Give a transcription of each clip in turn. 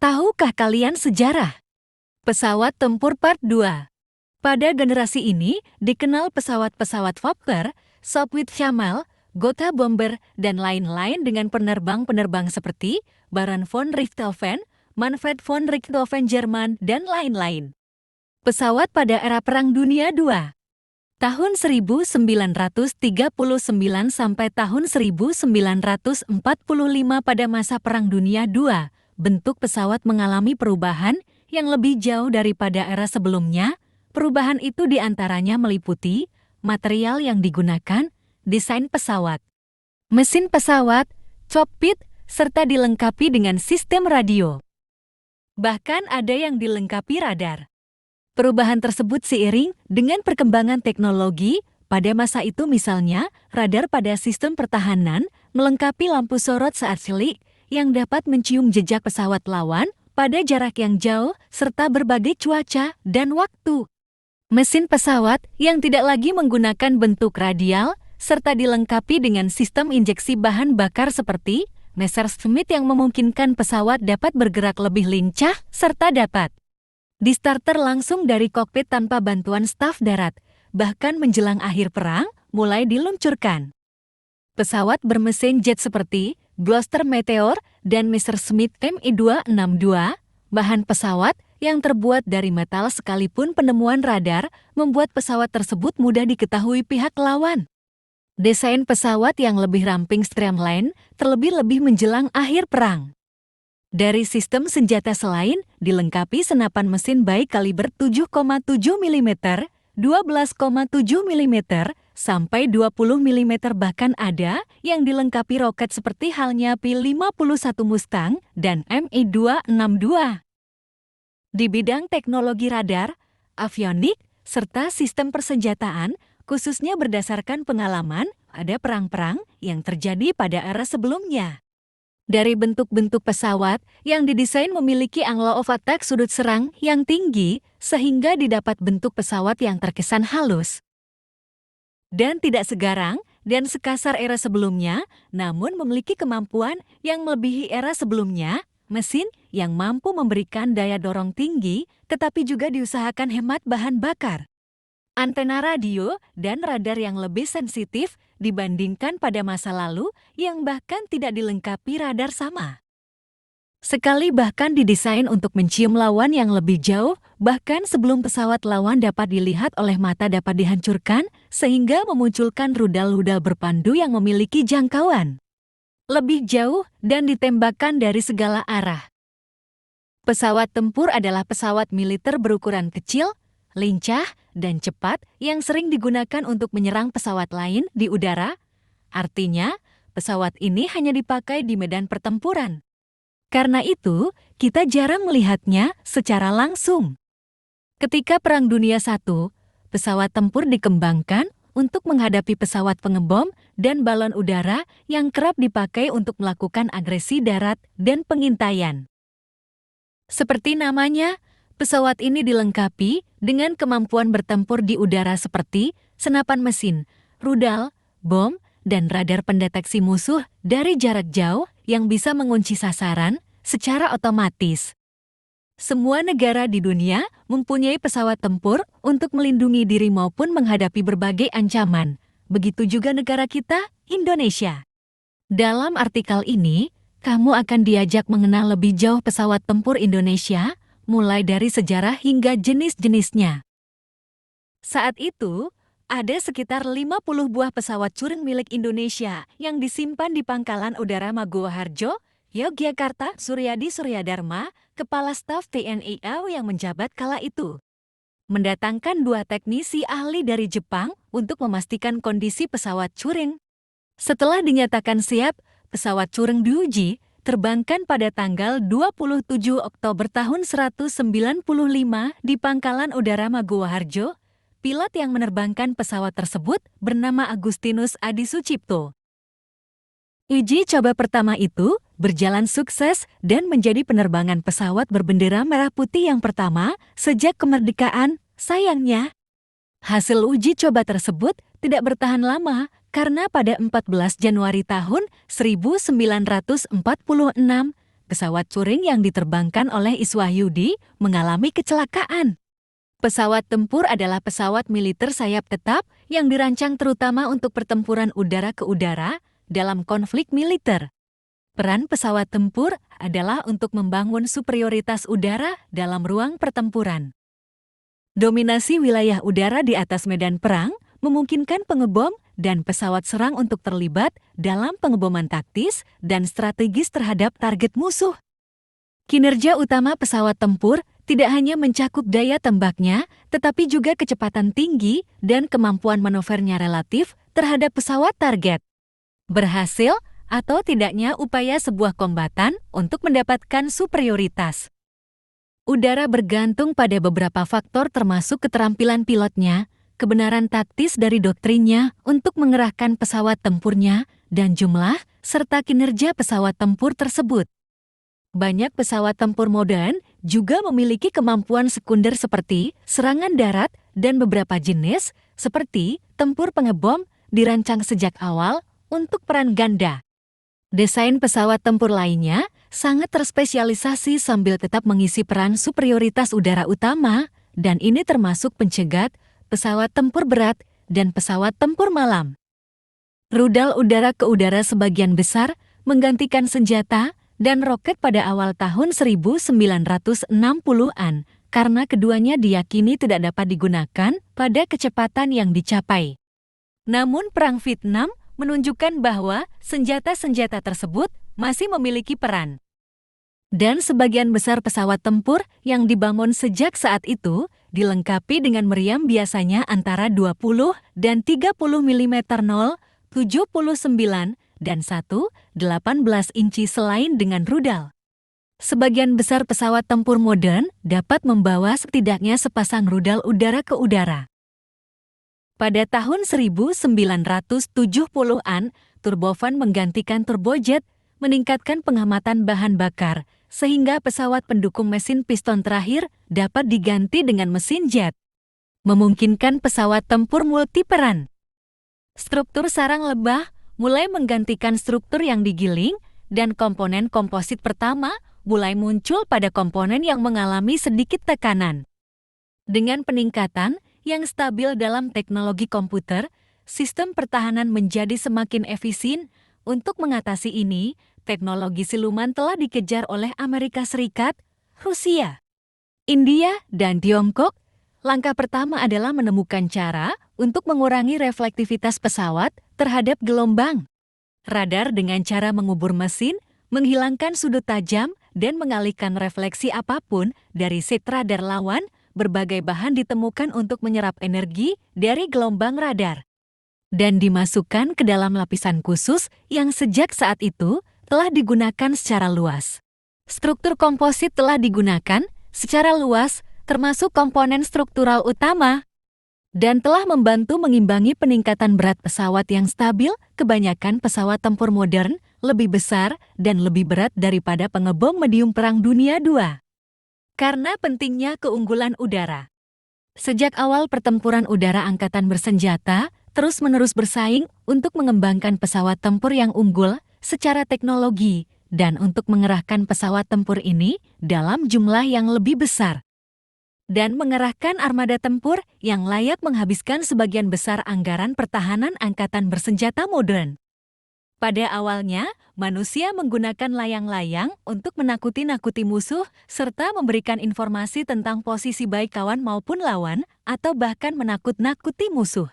Tahukah kalian sejarah pesawat tempur Part 2? Pada generasi ini dikenal pesawat-pesawat Fokker, Sopwith Camel, Gotha Bomber, dan lain-lain dengan penerbang-penerbang seperti Baron von Richthofen, Manfred von Richthofen Jerman, dan lain-lain. Pesawat pada era Perang Dunia II. Tahun 1939 sampai tahun 1945 pada masa Perang Dunia II, bentuk pesawat mengalami perubahan yang lebih jauh daripada era sebelumnya. Perubahan itu diantaranya meliputi material yang digunakan, desain pesawat, mesin pesawat, cockpit, serta dilengkapi dengan sistem radio. Bahkan ada yang dilengkapi radar. Perubahan tersebut seiring dengan perkembangan teknologi. Pada masa itu misalnya, radar pada sistem pertahanan melengkapi lampu sorot saat selik yang dapat mencium jejak pesawat lawan pada jarak yang jauh serta berbagai cuaca dan waktu. Mesin pesawat yang tidak lagi menggunakan bentuk radial serta dilengkapi dengan sistem injeksi bahan bakar seperti Messerschmitt yang memungkinkan pesawat dapat bergerak lebih lincah serta dapat di-starter langsung dari kokpit tanpa bantuan staf darat, bahkan menjelang akhir perang mulai diluncurkan. Pesawat bermesin jet seperti Gloster Meteor dan Messerschmitt Mi-262, bahan pesawat yang terbuat dari metal sekalipun penemuan radar membuat pesawat tersebut mudah diketahui pihak lawan. Desain pesawat yang lebih ramping streamline terlebih-lebih menjelang akhir perang. Dari sistem senjata selain dilengkapi senapan mesin baik kaliber 7,7 mm, 12,7 mm, sampai 20 mm, bahkan ada yang dilengkapi roket seperti halnya P-51 Mustang dan Mi-262. Di bidang teknologi radar, avionik, serta sistem persenjataan, khususnya berdasarkan pengalaman, ada perang-perang yang terjadi pada era sebelumnya. Dari bentuk-bentuk pesawat yang didesain memiliki angle of attack sudut serang yang tinggi sehingga didapat bentuk pesawat yang terkesan halus dan tidak segarang dan sekasar era sebelumnya, namun memiliki kemampuan yang melebihi era sebelumnya, mesin yang mampu memberikan daya dorong tinggi tetapi juga diusahakan hemat bahan bakar. Antena radio dan radar yang lebih sensitif dibandingkan pada masa lalu yang bahkan tidak dilengkapi radar sama sekali, bahkan didesain untuk mencium lawan yang lebih jauh, bahkan sebelum pesawat lawan dapat dilihat oleh mata dapat dihancurkan, sehingga memunculkan rudal-rudal berpandu yang memiliki jangkauan lebih jauh dan ditembakkan dari segala arah. Pesawat tempur adalah pesawat militer berukuran kecil, lincah, dan cepat yang sering digunakan untuk menyerang pesawat lain di udara. Artinya, pesawat ini hanya dipakai di medan pertempuran. Karena itu, kita jarang melihatnya secara langsung. Ketika Perang Dunia I, pesawat tempur dikembangkan untuk menghadapi pesawat pengebom dan balon udara yang kerap dipakai untuk melakukan agresi darat dan pengintaian. Seperti namanya, pesawat ini dilengkapi dengan kemampuan bertempur di udara seperti senapan mesin, rudal, bom, dan radar pendeteksi musuh dari jarak jauh yang bisa mengunci sasaran secara otomatis. Semua negara di dunia mempunyai pesawat tempur untuk melindungi diri maupun menghadapi berbagai ancaman. Begitu juga negara kita, Indonesia. Dalam artikel ini, kamu akan diajak mengenal lebih jauh pesawat tempur Indonesia, mulai dari sejarah hingga jenis-jenisnya. Saat itu, ada sekitar 50 buah pesawat Cureng milik Indonesia yang disimpan di Pangkalan Udara Maguwo Harjo, Yogyakarta. Suryadi Suryadharma, Kepala Staf TNI AU yang menjabat kala itu, mendatangkan 2 teknisi ahli dari Jepang untuk memastikan kondisi pesawat Cureng. Setelah dinyatakan siap, pesawat Cureng diuji terbangkan pada tanggal 27 Oktober tahun 1995 di Pangkalan Udara Maguwo Harjo. Pilot yang menerbangkan pesawat tersebut bernama Agustinus Adi Sucipto. Uji coba pertama itu berjalan sukses dan menjadi penerbangan pesawat berbendera merah putih yang pertama sejak kemerdekaan. Sayangnya, hasil uji coba tersebut tidak bertahan lama karena pada 14 Januari tahun 1946 pesawat touring yang diterbangkan oleh Iswahyudi mengalami kecelakaan. Pesawat tempur adalah pesawat militer sayap tetap yang dirancang terutama untuk pertempuran udara ke udara dalam konflik militer. Peran pesawat tempur adalah untuk membangun superioritas udara dalam ruang pertempuran. Dominasi wilayah udara di atas medan perang memungkinkan pengebom dan pesawat serang untuk terlibat dalam pengeboman taktis dan strategis terhadap target musuh. Kinerja utama pesawat tempur tidak hanya mencakup daya tembaknya, tetapi juga kecepatan tinggi dan kemampuan manuvernya relatif terhadap pesawat target. Berhasil atau tidaknya upaya sebuah kombatan untuk mendapatkan superioritas udara bergantung pada beberapa faktor termasuk keterampilan pilotnya, kebenaran taktis dari doktrinnya untuk mengerahkan pesawat tempurnya, dan jumlah serta kinerja pesawat tempur tersebut. Banyak pesawat tempur modern juga memiliki kemampuan sekunder seperti serangan darat dan beberapa jenis, seperti tempur pengebom, dirancang sejak awal untuk peran ganda. Desain pesawat tempur lainnya sangat terspesialisasi sambil tetap mengisi peran superioritas udara utama, dan ini termasuk pencegat, pesawat tempur berat, dan pesawat tempur malam. Rudal udara ke udara sebagian besar menggantikan senjata dan roket pada awal tahun 1960-an karena keduanya diyakini tidak dapat digunakan pada kecepatan yang dicapai. Namun Perang Vietnam menunjukkan bahwa senjata-senjata tersebut masih memiliki peran. Dan sebagian besar pesawat tempur yang dibangun sejak saat itu dilengkapi dengan meriam biasanya antara 20 dan 30 mm 0, 79, dan 1, 18 inci selain dengan rudal. Sebagian besar pesawat tempur modern dapat membawa setidaknya sepasang rudal udara ke udara. Pada tahun 1970-an, turbofan menggantikan turbojet, meningkatkan pengamatan bahan bakar, sehingga pesawat pendukung mesin piston terakhir dapat diganti dengan mesin jet, memungkinkan pesawat tempur multiperan. Struktur sarang lebah mulai menggantikan struktur yang digiling, dan komponen komposit pertama mulai muncul pada komponen yang mengalami sedikit tekanan. Dengan peningkatan yang stabil dalam teknologi komputer, sistem pertahanan menjadi semakin efisien. Untuk mengatasi ini, teknologi siluman telah dikejar oleh Amerika Serikat, Rusia, India, dan Tiongkok. Langkah pertama adalah menemukan cara untuk mengurangi reflektivitas pesawat terhadap gelombang. Radar dengan cara mengubur mesin, menghilangkan sudut tajam, dan mengalihkan refleksi apapun dari set radar lawan. Berbagai bahan ditemukan untuk menyerap energi dari gelombang radar dan dimasukkan ke dalam lapisan khusus yang sejak saat itu telah digunakan secara luas. Struktur komposit telah digunakan secara luas, termasuk komponen struktural utama, dan telah membantu mengimbangi peningkatan berat pesawat yang stabil. Kebanyakan pesawat tempur modern lebih besar dan lebih berat daripada pengebom medium Perang Dunia II. Karena pentingnya keunggulan udara. Sejak awal pertempuran udara angkatan bersenjata terus-menerus bersaing untuk mengembangkan pesawat tempur yang unggul secara teknologi dan untuk mengerahkan pesawat tempur ini dalam jumlah yang lebih besar dan mengerahkan armada tempur yang layak menghabiskan sebagian besar anggaran pertahanan angkatan bersenjata modern. Pada awalnya, manusia menggunakan layang-layang untuk menakuti-nakuti musuh serta memberikan informasi tentang posisi baik kawan maupun lawan atau bahkan menakut-nakuti musuh.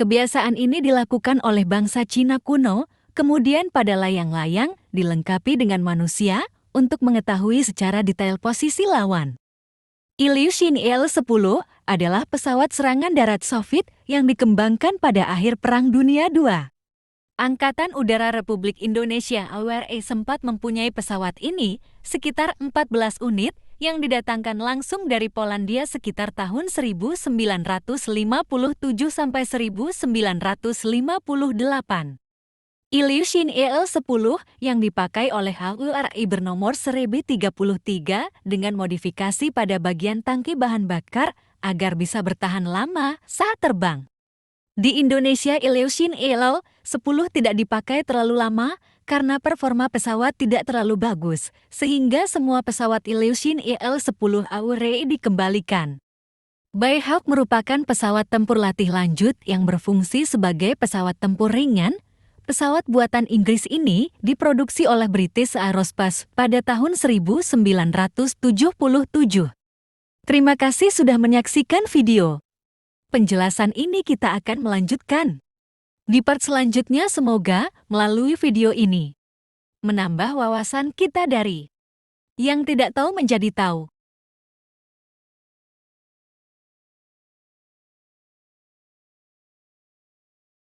Kebiasaan ini dilakukan oleh bangsa Cina kuno, kemudian pada layang-layang dilengkapi dengan manusia untuk mengetahui secara detail posisi lawan. Ilyushin Il-10 adalah pesawat serangan darat Soviet yang dikembangkan pada akhir Perang Dunia II. Angkatan Udara Republik Indonesia (AWRI) sempat mempunyai pesawat ini sekitar 14 unit yang didatangkan langsung dari Polandia sekitar tahun 1957 sampai 1958. Ilyushin Il-10 yang dipakai oleh AWRI bernomor 1033 dengan modifikasi pada bagian tangki bahan bakar agar bisa bertahan lama saat terbang. Di Indonesia, Ilyushin Il-10 tidak dipakai terlalu lama karena performa pesawat tidak terlalu bagus, sehingga semua pesawat Ilyushin IL-10 Aure dikembalikan. Bayhawk merupakan pesawat tempur latih lanjut yang berfungsi sebagai pesawat tempur ringan. Pesawat buatan Inggris ini diproduksi oleh British Aerospace pada tahun 1977. Terima kasih sudah menyaksikan video. Penjelasan ini kita akan melanjutkan. Di part selanjutnya semoga melalui video ini menambah wawasan kita dari yang tidak tahu menjadi tahu.